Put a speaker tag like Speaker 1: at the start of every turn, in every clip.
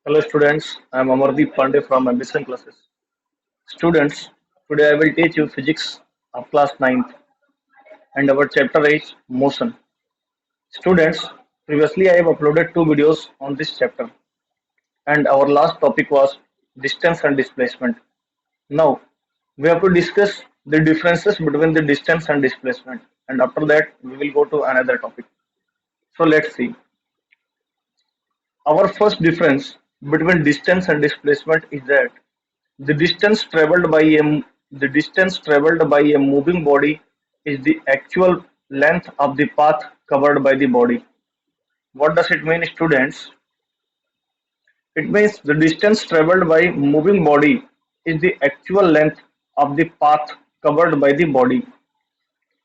Speaker 1: Hello students, I am Amardeep Pandey from Ambition Classes. Students, today I will teach you physics of class ninth, and our chapter is motion. Students, previously I have uploaded two videos on this chapter and our last topic was distance and displacement. Now we have to discuss the differences between the distance and displacement, and after that we will go to another topic. So let's see. Our first difference between distance and displacement is that the distance traveled by the distance traveled by a moving body is the actual length of the path covered by the body. What does it mean, students? It means the distance traveled by moving body is the actual length of the path covered by the body.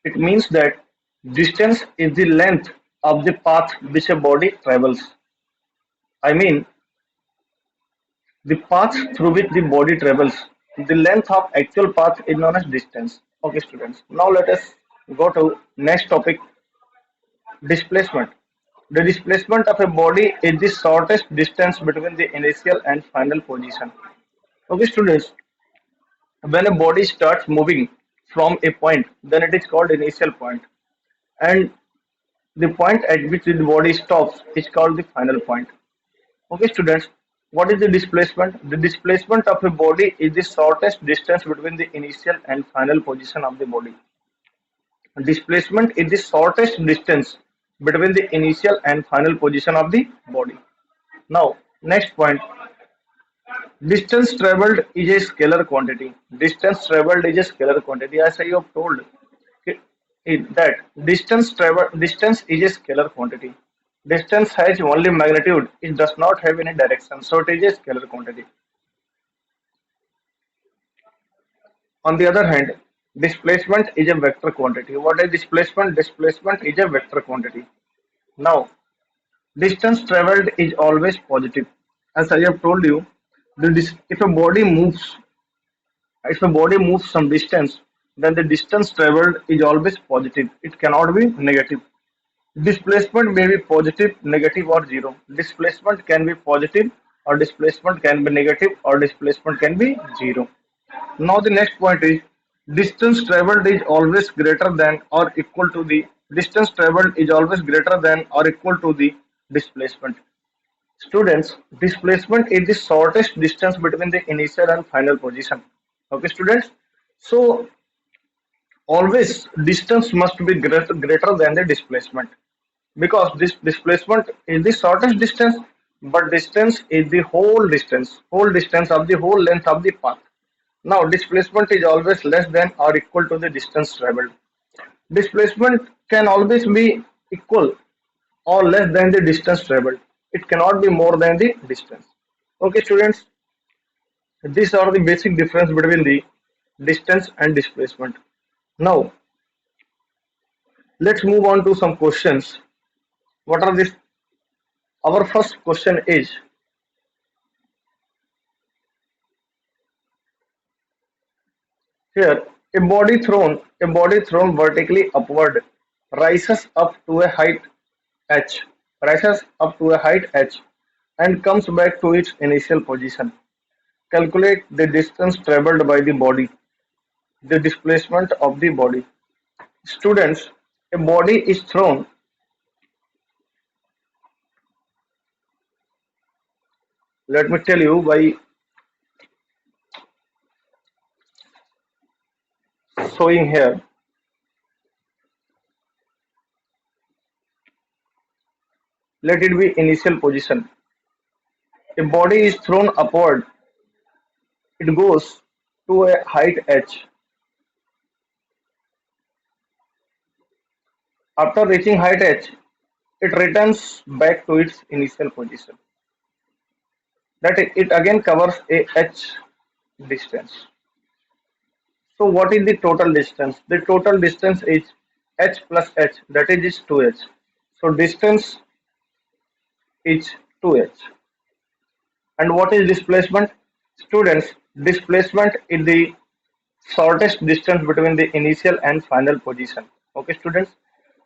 Speaker 1: It means that distance is the length of the path which a body travels. I mean, the path through which the body travels. The length of actual path is known as distance. Okay, students. Now let us go to next topic, displacement. The displacement of a body is the shortest distance between the initial and final position. Okay, students. When a body starts moving from a point, then it is called initial point, and the point at which the body stops is called the final point. Okay, students, what is the displacement? The displacement of a body is the shortest distance between the initial and final position of the body. Displacement is the shortest distance between the initial and final position of the body. Now, next point, distance traveled is a scalar quantity. Distance traveled is a scalar quantity. As I have told that distance is a scalar quantity. Distance has only magnitude, it does not have any direction, so it is a scalar quantity. On the other hand, displacement is a vector quantity. What is displacement? Displacement is a vector quantity. Now, distance traveled is always positive. As I have told you, if a body moves some distance, then the distance traveled is always positive. It cannot be negative. Displacement may be positive, negative, or zero. Displacement can be positive, or displacement can be negative, or displacement can be zero. Now the next point is distance traveled is always greater than or equal to the distance traveled is always greater than or equal to the displacement. Students, displacement is the shortest distance between the initial and final position. Okay, students. So always distance must be greater than the displacement, because this displacement is the shortest distance, but distance is the whole distance of the whole length of the path. Now displacement is always less than or equal to the distance traveled. Displacement can always be equal or less than the distance traveled. It cannot be more than the distance. Okay, students, these are the basic difference between the distance and displacement. Now let's move on to some questions. What are these? Our first question is, here a body thrown vertically upward rises up to a height h rises up to a height h and comes back to its initial position. Calculate the distance traveled by the body, the displacement of the body. Students, a body is thrown, let me tell you by showing here. Let it be initial position. A body is thrown upward, it goes to a height h. After reaching height h, it returns back to its initial position. That it again covers a h distance. So what is the total distance? The total distance is h plus h, that is 2h. So distance is 2h. And what is displacement? Students, displacement is the shortest distance between the initial and final position. Okay, students.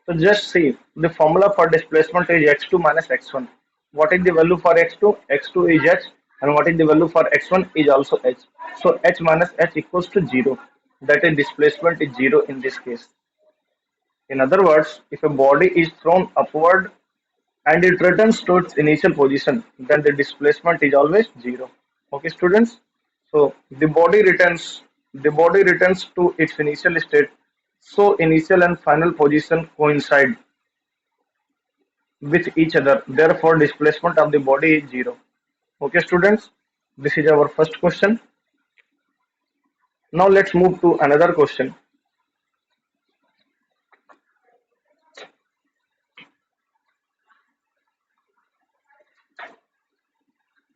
Speaker 1: So just see, the formula for displacement is x2 minus x1. What is the value for x2? X2 is h, and what is the value for x1 is also h. So h minus h equals to 0. That is displacement is 0 in this case. In other words, if a body is thrown upward and it returns to its initial position, then the displacement is always 0. Okay, students. So the body returns to its initial state. So initial and final position coincide with each other. Therefore, displacement of the body is 0. Okay, students. This is our first question. Now let's move to another question.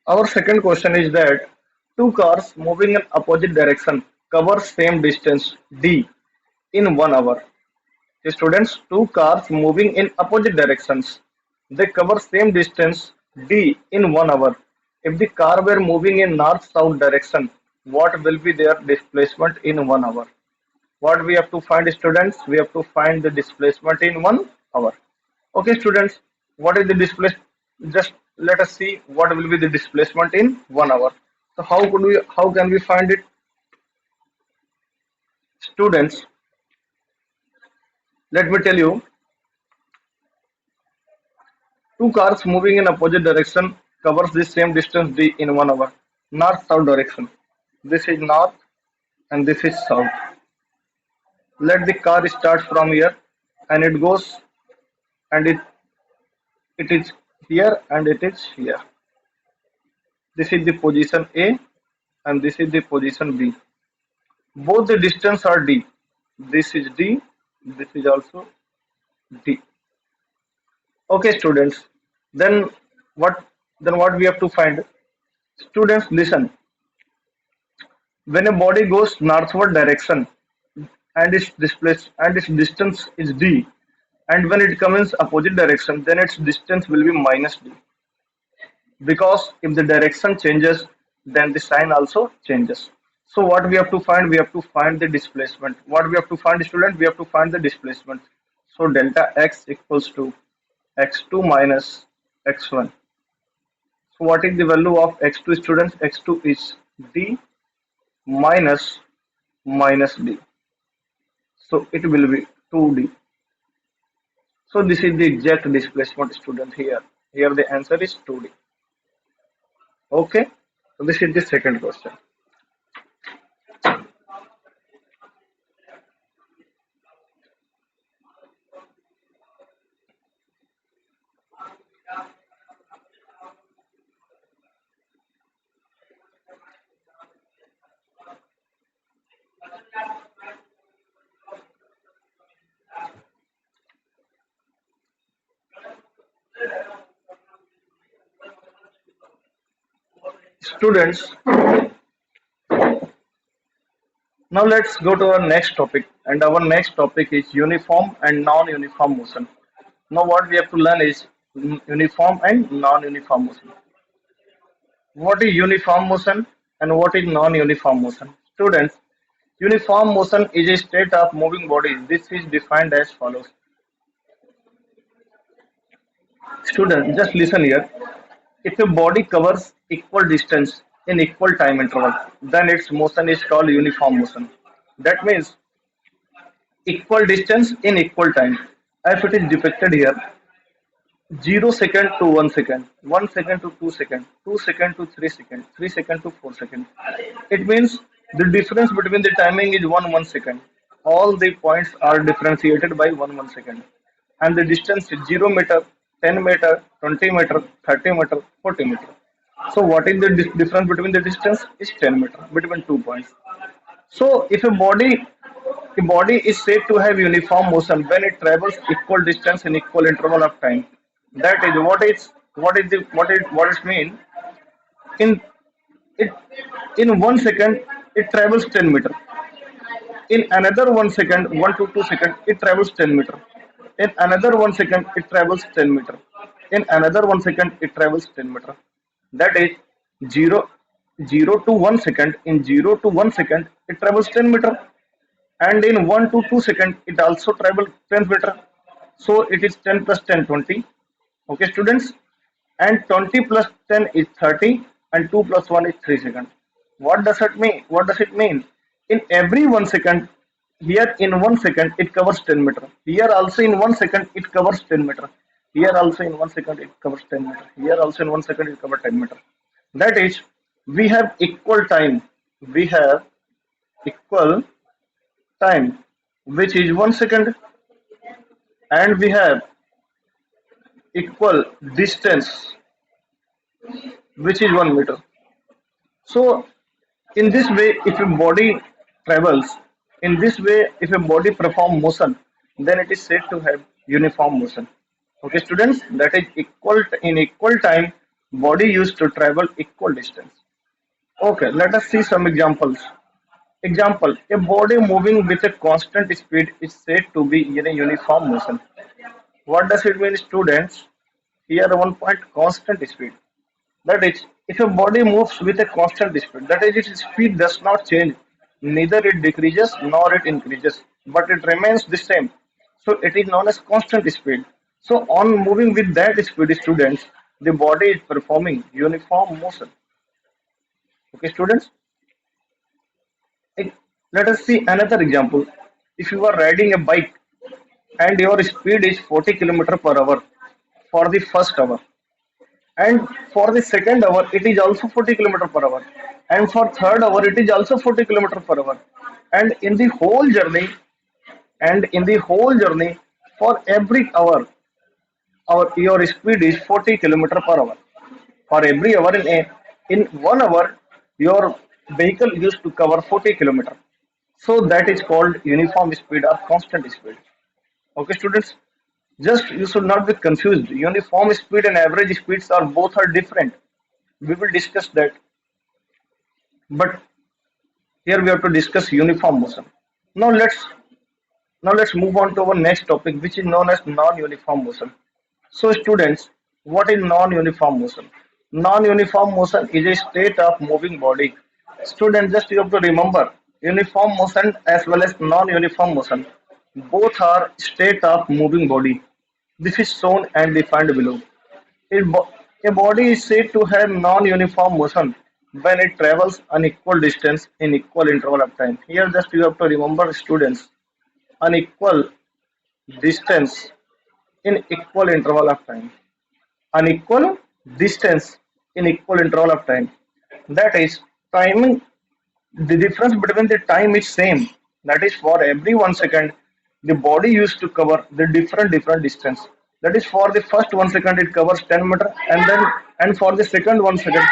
Speaker 1: Our second question is that two cars moving in opposite direction cover same distance d in 1 hour. Students, two cars moving in opposite directions, they cover same distance d in 1 hour. If the car were moving in north-south direction, what will be their displacement in 1 hour? What we have to find, students? We have to find the displacement in 1 hour. Okay, students, what is the displacement? Just let us see what will be the displacement in 1 hour. So how can we find it? Students, let me tell you, two cars moving in opposite direction covers the same distance d in 1 hour. North-south direction. This is north and this is south. Let the car start from here and it goes and it is here and it is here. This is the position A and this is the position B. Both the distance are d. This is d, this is also d. Okay, students. Then what? Then what we have to find? Students, listen. When a body goes northward direction and its displaced and its distance is d, and when it comes opposite direction, then its distance will be minus d. Because if the direction changes, then the sign also changes. So what we have to find? We have to find the displacement. What we have to find, student? We have to find the displacement. So delta x equals to x2 minus x1. So what is the value of x2, students? X2 is d minus d. So it will be 2d. So this is the exact displacement, student, here. Here the answer is 2d. Okay. So this is the second question. Students, now let's go to our next topic, and our next topic is uniform and non-uniform motion. Now what we have to learn is uniform and non-uniform motion. What is uniform motion and what is non-uniform motion? Students, uniform motion is a state of moving bodies. This is defined as follows. Students, just listen here. If a body covers equal distance in equal time interval, then its motion is called uniform motion. That means equal distance in equal time. If it is depicted here, 0 second to 1 second, 1 second to 2 second, 2 second to 3 second, 3 second to 4 second. It means the difference between the timing is 1 second. All the points are differentiated by 1 second. And the distance is 0 meter, 10 meter, 20 meter, 30 meter, 40 meter. So what is the difference between the distance? Is 10 meter between 2 points. So if a body is said to have uniform motion when it travels equal distance in equal interval of time. That is what it mean. In it in 1 second it travels 10 meter. In another 1 second, 1 to 2 seconds, it travels 10 meter. In another 1 second, it travels 10 meter. In another 1 second, it travels 10 meter. That is 0, 0 to 1 second. In 0 to 1 second, it travels 10 meter. And in 1 to 2 seconds, it also travels 10 meter. So it is 10 plus 10, 20. Okay, students. and 20 plus 10 is 30, and 2 plus 1 is 3 seconds. What does it mean? What does it mean? In every 1 second, here in 1 second it covers 10 meter. Here also in 1 second it covers 10 meter. Here also in 1 second it covers 10 meter. Here also in 1 second it covers 10 meter. That is, we have equal time. We have equal time, which is 1 second, and we have equal distance, which is 1 meter. So in this way, if a body travels, in this way, if a body perform motion, then it is said to have uniform motion. Okay, students, that is equal in equal time, body used to travel equal distance. Okay, let us see some examples. Example: a body moving with a constant speed is said to be in a uniform motion. What does it mean, students? Here, one point: constant speed. That is, if a body moves with a constant speed, that is, its speed does not change, neither it decreases nor it increases, but it remains the same. So it is known as constant speed. So on moving with that speed, students, the body is performing uniform motion. Okay, students. Eh, Let us see another example. If you are riding a bike and your speed is 40 km per hour for the first hour, and for the second hour it is also 40 kilometer per hour, and for third hour it is also 40 kilometer per hour, and in the whole journey, for every hour our your speed is 40 kilometer per hour. For every hour, in 1 hour your vehicle used to cover 40 kilometer. So that is called uniform speed or constant speed. Okay, students, just you should not be confused. Uniform speed and average speeds are both are different. We will discuss that, but here we have to discuss uniform motion. Now let's move on to our next topic, which is known as non-uniform motion. So, students, what is non-uniform motion? Non-uniform motion is a state of moving body. Students, just you have to remember, uniform motion as well as non-uniform motion, both are state of moving body. This is shown and defined below. A, a body is said to have non-uniform motion when it travels an equal distance in equal interval of time. Here, just you have to remember, students, an equal distance in equal interval of time. An equal distance in equal interval of time. That is, timing, the difference between the time is same. That is, for every 1 second, the body used to cover the different distance. That is, for the first 1 second it covers 10 meter, and for the second 1 second,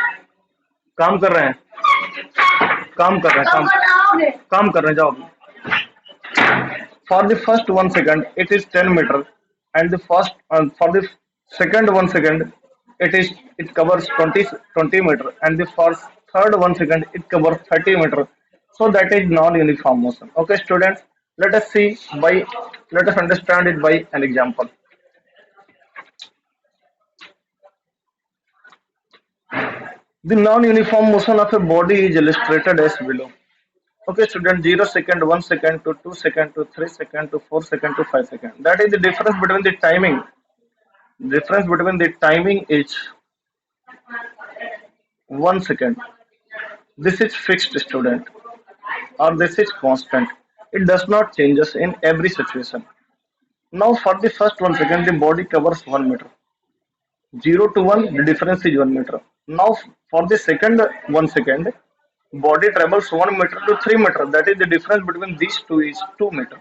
Speaker 1: काम कर रहे हैं, काम कर रहे हैं, काम कर रहे हैं, जाओ. For the first 1 second, it is 10 meter, and the first for the second 1 second, it covers 20 meter, and the first third 1 second it covers 30 meter. So that is non-uniform motion. Okay, students, let us see by let us understand it by an example. The non-uniform motion of a body is illustrated as below. Okay, student, 0 second, 1 second to 2 second to 3 second to 4 second to 5 second. That is the difference between the timing. Difference between the timing is 1 second. This is fixed, student, or this is constant. It does not changes in every situation. Now, for the first 1 second, the body covers 1 meter. 0 to 1, the difference is 1 meter. Now, for the second 1 second, body travels 1 meter to 3 meter. That is the difference between these two is 2 meter.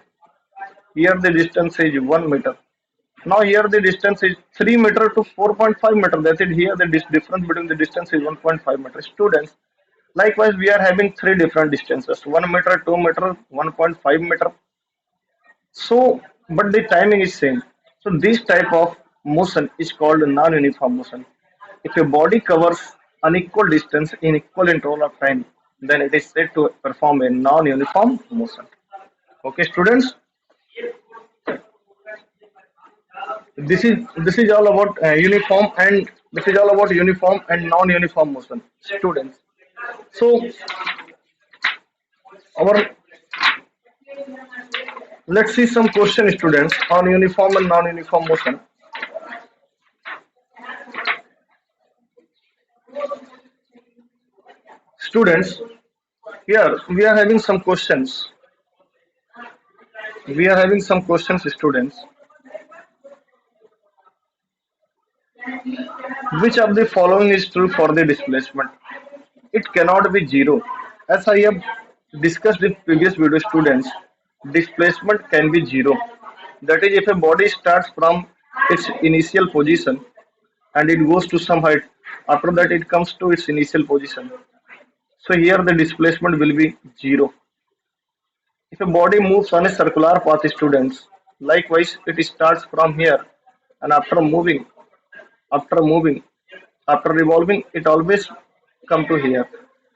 Speaker 1: Here the distance is 1 meter. Now here the distance is 3 meter to 4.5 meter. That's it. Here the difference between the distance is 1.5 meter. Students, likewise we are having three different distances: 1 meter, 2 meter, 1.5 meter. So, but the timing is same. So this type of motion is called non-uniform motion. If a body covers unequal distance in equal interval of time, then it is said to perform a non-uniform motion. Okay, students, this is all about uniform, and this is all about uniform and non-uniform motion, students. So our let's see some question, students, on uniform and non-uniform motion. Students, here we are having some questions. We are having some questions, students. Which of the following is true for the displacement? It cannot be zero. As I have discussed in previous video, students, displacement can be zero. That is, if a body starts from its initial position and it goes to some height, after that it comes to its initial position. So here the displacement will be zero. If a body moves on a circular path, students, likewise it starts from here and after moving, after revolving, it always come to here.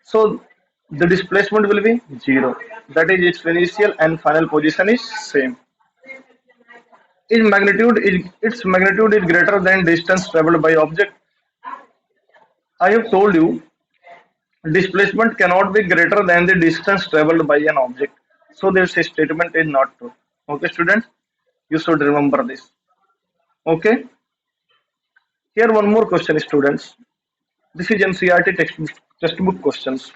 Speaker 1: So the displacement will be zero. That is its initial and final position is same. Its magnitude is greater than distance traveled by object. I have told you displacement cannot be greater than the distance traveled by an object. So this statement is not true. Okay, students, you should remember this. Okay. Here one more question, students. This is NCERT textbook questions.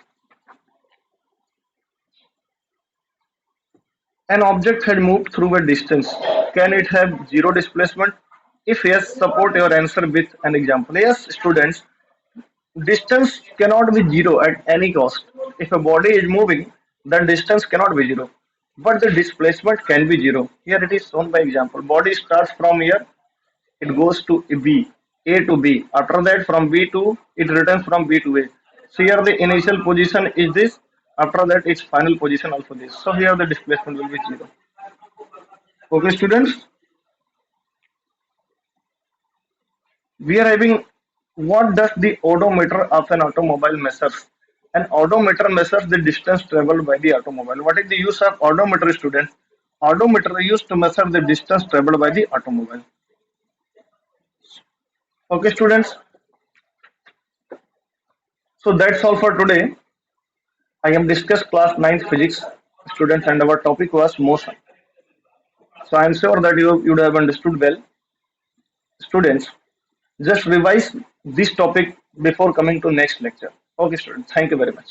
Speaker 1: An object had moved through a distance. Can it have zero displacement? If yes, support your answer with an example. Yes, students, distance cannot be zero at any cost. If a body is moving, then distance cannot be zero. But the displacement can be zero. Here it is shown by example. Body starts from here, it goes to B, A to B. After that, from B to it returns from B to A. So here the initial position is this. After that, its final position also this. So here the displacement will be zero. Okay, students, we are having what does the odometer of an automobile measures? An odometer measures the distance traveled by the automobile. What is the use of odometer, students? Odometer is used to measure the distance traveled by the automobile. Okay, students. So that's all for today. I have discussed class 9th physics, students, and our topic was motion. So I am sure that you would have understood well. Students, just revise this topic before coming to next lecture. Okay, students, thank you very much.